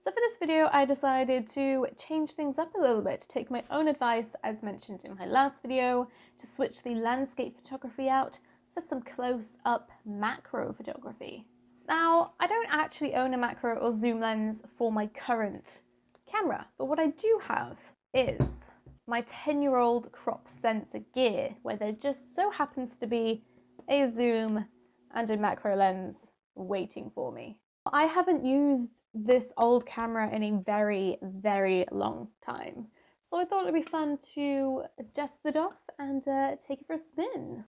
So for this video, I decided to change things up a little bit, take my own advice, as mentioned in my last video, to switch the landscape photography out for some close-up macro photography. Now, I don't actually own a macro or zoom lens for my current camera, but what I do have is my 10-year-old crop sensor gear, where there just so happens to be a zoom and a macro lens waiting for me. I haven't used this old camera in a very, very long time, so I thought it'd be fun to dust it off and take it for a spin.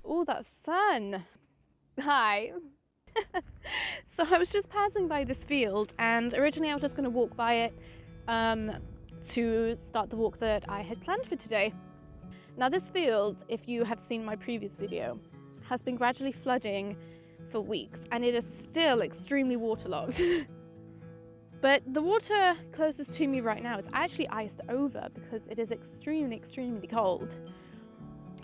Oh, that sun! Hi! So I was just passing by this field, and originally I was just going to walk by it to start the walk that I had planned for today. Now this field, if you have seen my previous video, has been gradually flooding for weeks, and it is still extremely waterlogged. But the water closest to me right now is actually iced over because it is extremely, extremely cold.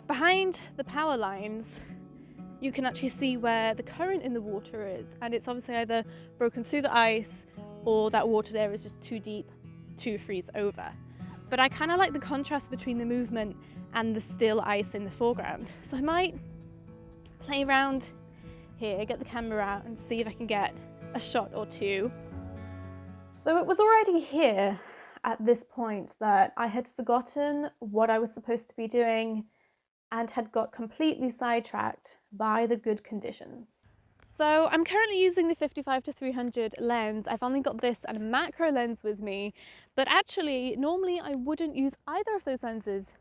Behind the power lines, you can actually see where the current in the water is, and it's obviously either broken through the ice or that water there is just too deep to freeze over. But I kind of like the contrast between the movement and the still ice in the foreground. So I might play around here, get the camera out and see if I can get a shot or two. So it was already here at this point that I had forgotten what I was supposed to be doing and had got completely sidetracked by the good conditions. So I'm currently using the 55-300 lens. I've only got this and a macro lens with me, but actually normally I wouldn't use either of those lenses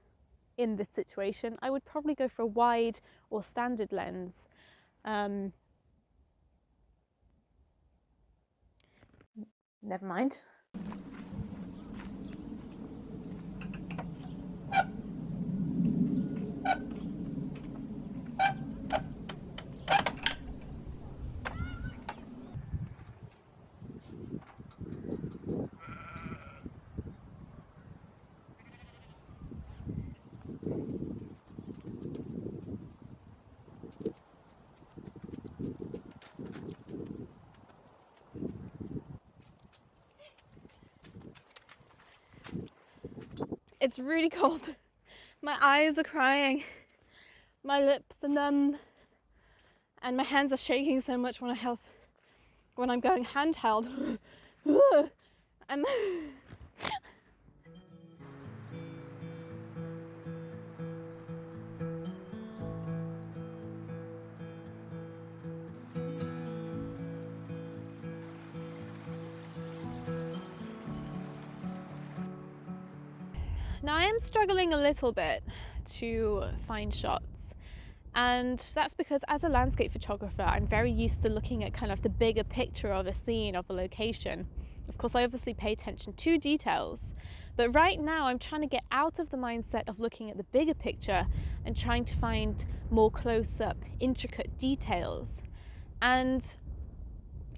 in this situation. I would probably go for a wide or standard lens. Never mind. It's really cold. My eyes are crying, my lips are numb, and my hands are shaking so much when I'm going handheld. Now I am struggling a little bit to find shots, and that's because as a landscape photographer I'm very used to looking at kind of the bigger picture of a scene, of a location. Of course I obviously pay attention to details, but right now I'm trying to get out of the mindset of looking at the bigger picture and trying to find more close-up, intricate details, and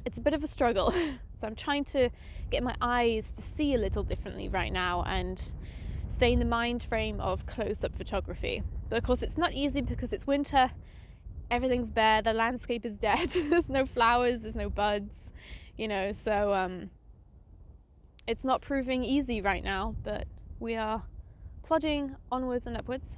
it's a bit of a struggle. So I'm trying to get my eyes to see a little differently right now and stay in the mind frame of close-up photography. But of course it's not easy because it's winter, everything's bare, the landscape is dead, there's no flowers, there's no buds, you know, so it's not proving easy right now, but we are plodding onwards and upwards.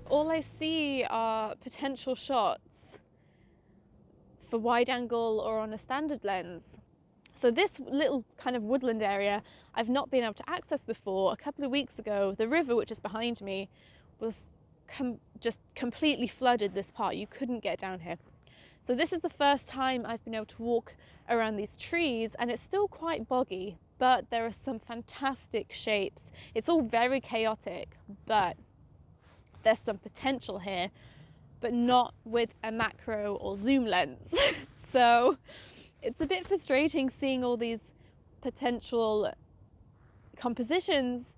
All I see are potential shots for wide angle or on a standard lens. So this little kind of woodland area I've not been able to access before. A couple of weeks ago, the river, which is behind me, was just completely flooded this part. You couldn't get down here. So this is the first time I've been able to walk around these trees, and it's still quite boggy, but there are some fantastic shapes. It's all very chaotic, but there's some potential here, but not with a macro or zoom lens. So it's a bit frustrating seeing all these potential compositions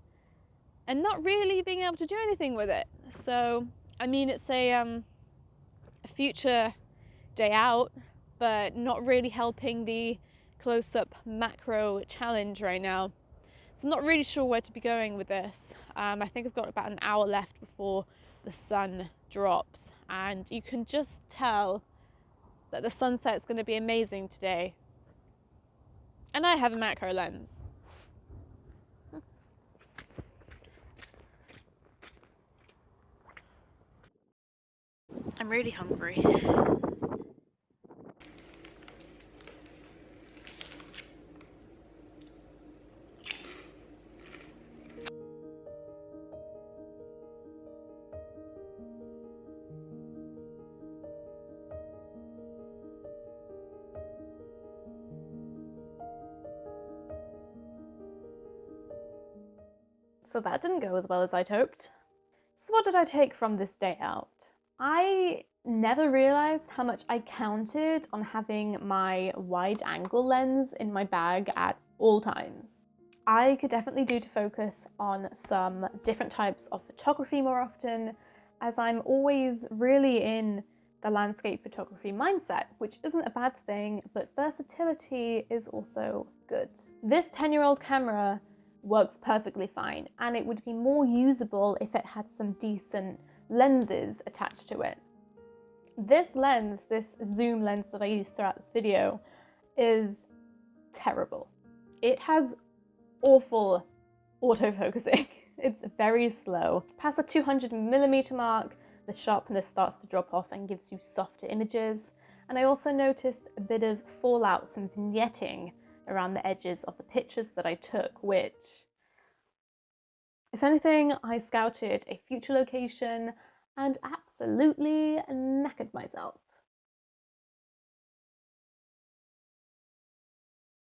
and not really being able to do anything with it. So, I mean, it's a future day out, but not really helping the close-up macro challenge right now. So I'm not really sure where to be going with this. I think I've got about an hour left before the sun drops, and you can just tell that the sunset's going to be amazing today. And I have a macro lens. I'm really hungry. So that didn't go as well as I'd hoped. So what did I take from this day out? I never realized how much I counted on having my wide angle lens in my bag at all times. I could definitely do to focus on some different types of photography more often, as I'm always really in the landscape photography mindset, which isn't a bad thing, but versatility is also good. This 10-year-old camera works perfectly fine, and it would be more usable if it had some decent lenses attached to it. This lens, this zoom lens that I used throughout this video, is terrible. It has awful autofocusing. It's very slow. Past the 200mm mark, the sharpness starts to drop off and gives you softer images. And I also noticed a bit of fallouts and vignetting around the edges of the pictures that I took, which, if anything, I scouted a future location and absolutely knackered myself.